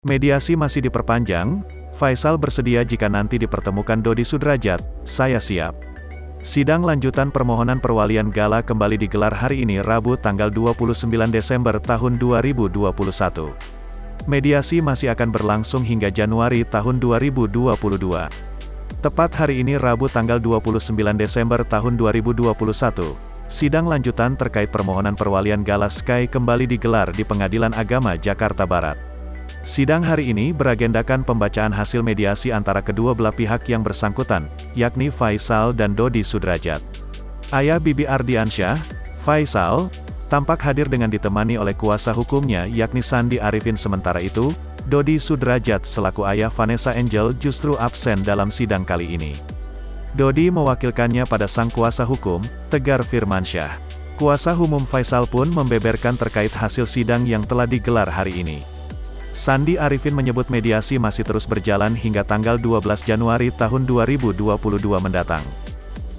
Mediasi masih diperpanjang, Faisal bersedia jika nanti dipertemukan Dodi Sudrajat, saya siap. Sidang lanjutan permohonan perwalian Gala kembali digelar hari ini Rabu tanggal 29 Desember tahun 2021. Mediasi masih akan berlangsung hingga Januari tahun 2022. Tepat hari ini Rabu tanggal 29 Desember tahun 2021, sidang lanjutan terkait permohonan perwalian Gala Sky kembali digelar di Pengadilan Agama Jakarta Barat. Sidang hari ini beragendakan pembacaan hasil mediasi antara kedua belah pihak yang bersangkutan, yakni Faisal dan Dodi Sudrajat. Ayah Bibi Ardiansyah, Faisal, tampak hadir dengan ditemani oleh kuasa hukumnya yakni Sandi Arifin. Sementara itu, Dodi Sudrajat selaku ayah Vanessa Angel justru absen dalam sidang kali ini. Dodi mewakilkannya pada sang kuasa hukum, Tegar Firmansyah. Kuasa hukum Faisal pun membeberkan terkait hasil sidang yang telah digelar hari ini. Sandi Arifin menyebut mediasi masih terus berjalan hingga tanggal 12 Januari tahun 2022 mendatang.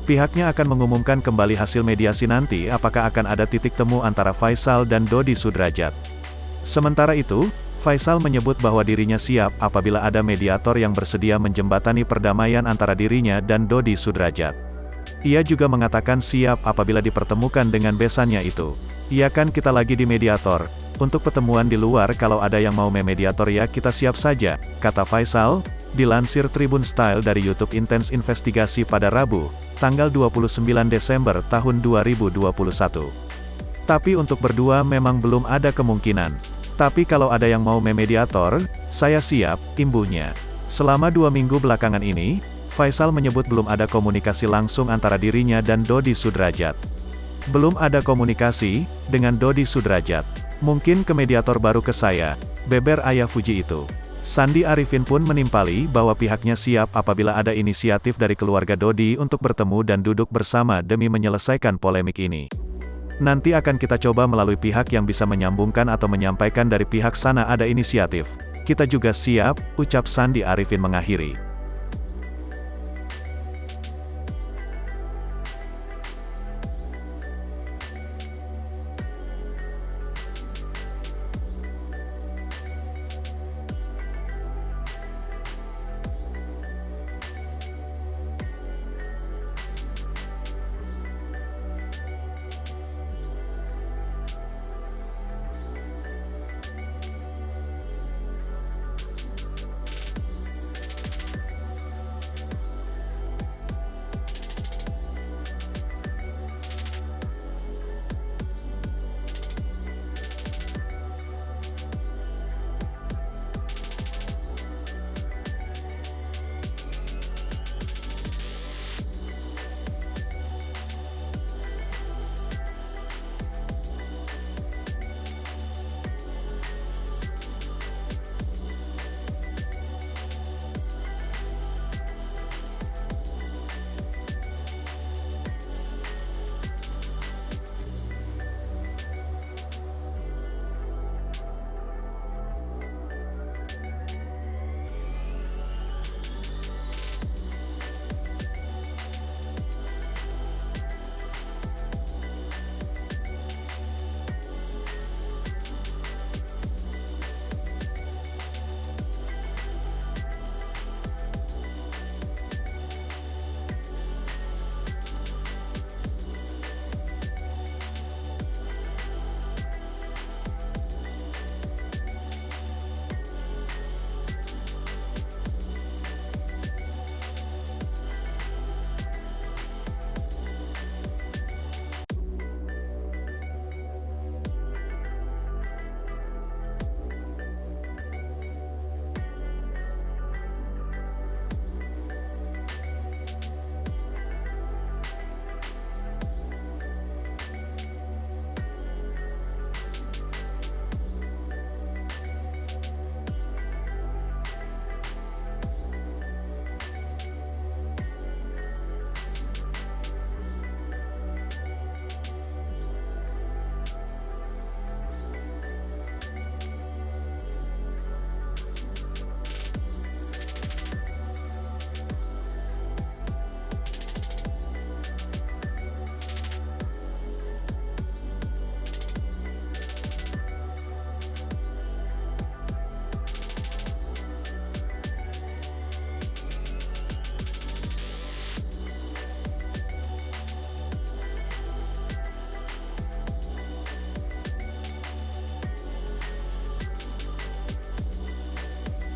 Pihaknya akan mengumumkan kembali hasil mediasi nanti apakah akan ada titik temu antara Faisal dan Dodi Sudrajat. Sementara itu, Faisal menyebut bahwa dirinya siap apabila ada mediator yang bersedia menjembatani perdamaian antara dirinya dan Dodi Sudrajat. Ia juga mengatakan siap apabila dipertemukan dengan besannya itu. "Iya kan kita lagi di mediator. Untuk pertemuan di luar kalau ada yang mau memediator ya kita siap saja," kata Faisal, dilansir Tribun Style dari YouTube Intens Investigasi pada Rabu, tanggal 29 Desember tahun 2021. Tapi untuk berdua memang belum ada kemungkinan. Tapi kalau ada yang mau memediator, saya siap, imbuhnya. Selama 2 minggu belakangan ini, Faisal menyebut belum ada komunikasi langsung antara dirinya dan Dodi Sudrajat. Belum ada komunikasi dengan Dodi Sudrajat. Mungkin ke mediator baru ke saya, beber ayah Fuji itu. Sandi Arifin pun menimpali bahwa pihaknya siap apabila ada inisiatif dari keluarga Dodi untuk bertemu dan duduk bersama demi menyelesaikan polemik ini. Nanti akan kita coba melalui pihak yang bisa menyambungkan atau menyampaikan dari pihak sana ada inisiatif. Kita juga siap, ucap Sandi Arifin mengakhiri.